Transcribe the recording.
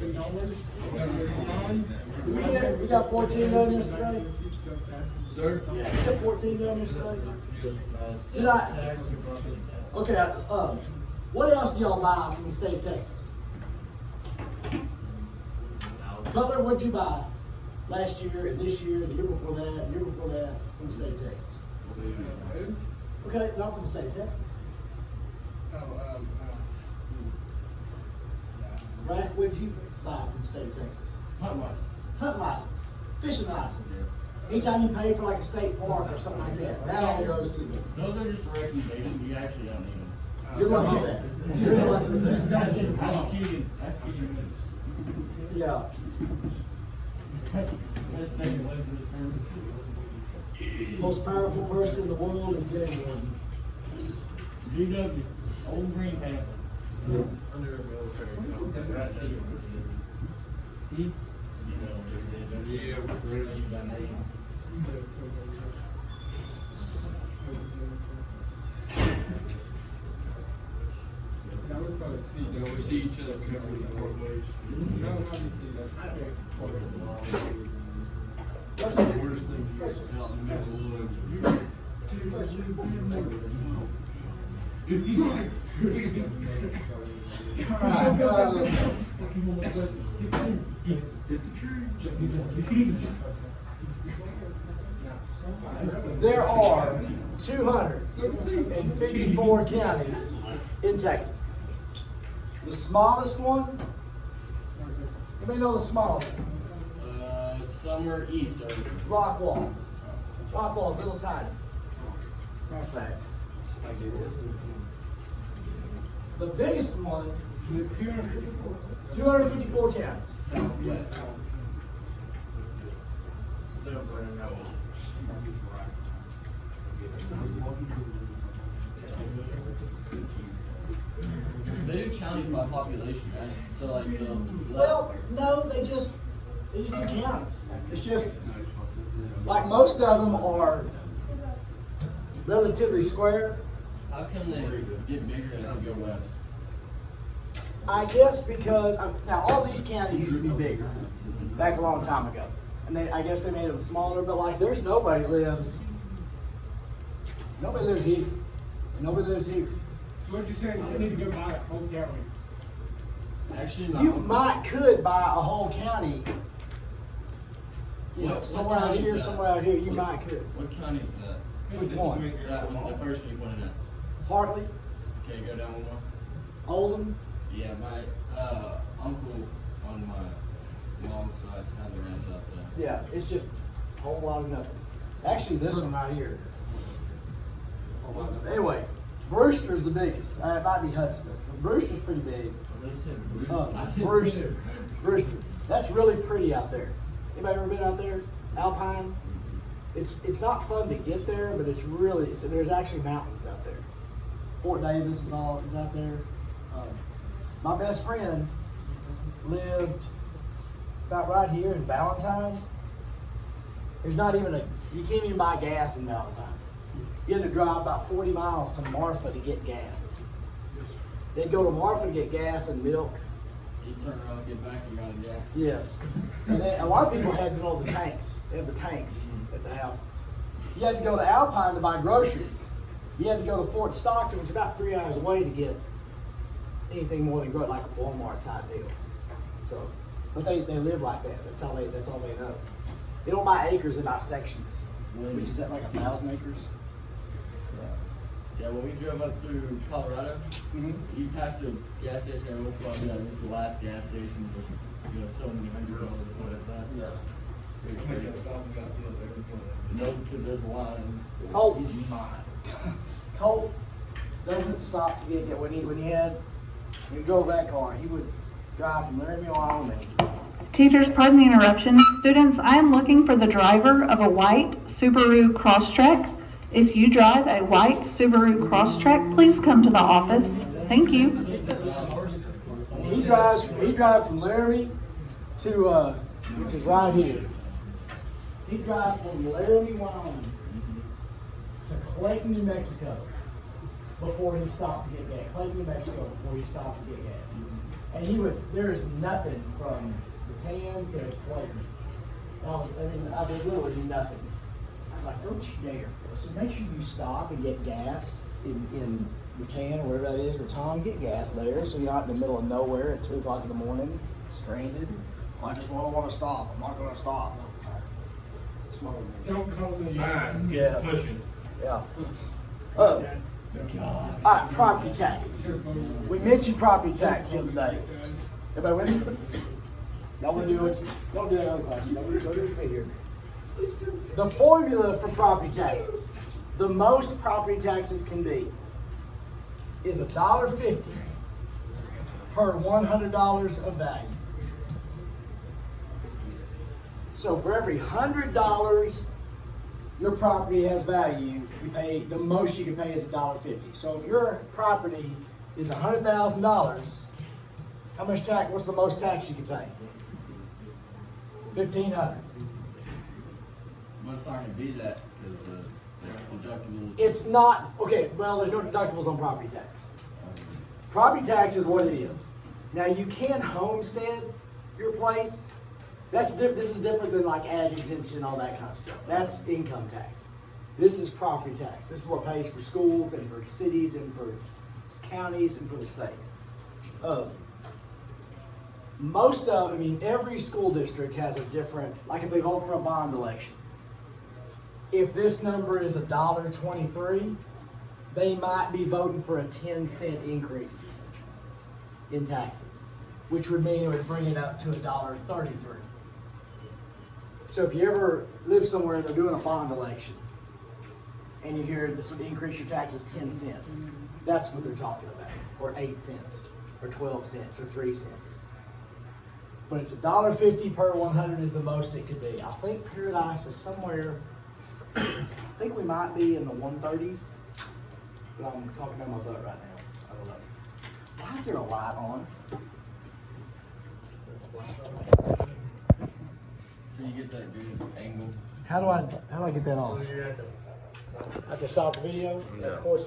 We got 14 done yesterday. Sir? We got 14 done yesterday. Did I? Okay. What else do y'all buy from the state of Texas? Cutler, what'd you buy last year and this year, the year before that, the year before that from the state of Texas? Okay, not from the state of Texas. Right? What'd you buy from the state of Texas? Hunt license. Hunt license, fishing license. Anytime you pay for like a state park or something like that, that all goes to the. Those are just recommendations, you actually don't need them. You're lucky with that. You're lucky with that. That's cheating. That's cheating. Yeah. Most powerful person in the world is getting one. GW, old green pants. Under a military. Yeah, I always thought of see, though. We see each other because of the correlation. No, how do you see that? That's the worst thing you guys out in the middle of There are 254 counties in Texas. The smallest one, you may know the smallest one. Somewhere east or Rockwall. Rockwall's a little tiny. Matter of fact, I do this. The biggest one, 254 counties. southwest. They do counties by population, right? So like Well, no, they just do counties. It's just like most of them are relatively square. how come they get bigger as you go west? I guess because now all these counties used to be bigger back a long time ago, and I guess they made them smaller. But like, there's nobody lives here, and nobody lives here. So what you saying? You need to go buy a whole county. Actually, You could buy a whole county. You know, What somewhere out county here, is that? somewhere out here. You might could. What county is that? Which one? That one, the first one you pointed at. Hartley, Okay, go down one more. Oldham. Yeah, my uncle on my mom's side has a ranch out there. Yeah, it's just a whole lot of nothing. Actually, this one right here. A whole lot of nothing. Anyway, Brewster's the biggest. It might be Hudspeth, but Brewster's pretty big. Brewster. That's really pretty out there. Anybody ever been out there? Alpine? It's not fun to get there, but it's really, so there's actually mountains out there. Fort Davis is out there. My best friend lived about right here in Valentine. There's not even you can't even buy gas in Valentine. You had to drive about 40 miles to Marfa to get gas. They'd go to Marfa to get gas and milk. You turn around, get back, and you're out of gas. Yes. And a lot of people had the tanks. They have the tanks at the house. You had to go to Alpine to buy groceries. You had to go to Fort Stockton, which is about 3 hours away to get anything more than like a Walmart type deal. So, but they live like that. That's all they know. They don't buy acres, they buy sections, which is at like 1,000 acres. Yeah, when we drove up through Colorado, you passed a gas station and we'll probably this is the last gas station for so many $100 what at that. Yeah. No, because there's a line. Colt doesn't stop to get when he drove that car, he would drive from Laramie, Wyoming. Teachers, pardon the interruption. Students, I am looking for the driver of a white Subaru Crosstrek. If you drive a white Subaru Crosstrek, please come to the office. Thank you. He drives from Laramie to which is right here. He drives from Laramie, Wyoming to Clayton, New Mexico before he stopped to get gas. Clayton, New Mexico before he stopped to get gas. And there is nothing from Bataan to Clayton. There's literally nothing. I was like, don't you dare. I said, make sure you stop and get gas in Bataan or wherever that is, or Tom, get gas there so you're not in the middle of nowhere at 2 o'clock in the morning, stranded. I just want to stop. I'm not going to stop. Smarter than me. Don't call me mine. Yes. Pushing. Yeah. All right, property tax. We mentioned property tax the other day. Everybody with me? Y'all want to do it? Don't do that in other classes. Don't do it with me here. The formula for property taxes, the most property taxes can be, is $1.50 per $100 of value. So for every $100 your property has value, you pay, the most you can pay is $1.50. So if your property is $100,000, how much tax? What's the most tax you can pay? $1,500. Most not gonna be that because deductibles. It's not okay. Well, there's no deductibles on property tax. Property tax is what it is. Now you can homestead your place. This is different than like ag exemption and all that kind of stuff. That's income tax. This is property tax. This is what pays for schools and for cities and for counties and for the state. Every school district has a different, like if they vote for a bond election, if this number is $1.23, they might be voting for a 10-cent increase in taxes, which would mean it would bring it up to $1.33. So if you ever live somewhere and they're doing a bond election, and you hear this would increase your taxes 10 cents, that's what they're talking about, or 8 cents, or 12 cents, or 3 cents. But it's $1.50 per 100 is the most it could be. I think Paradise is somewhere, I think we might be in the 130s, but I'm talking about my butt right now. I don't know. Why is there a light on? So you get that good angle. How do I get that off? I have to stop the video? Of course we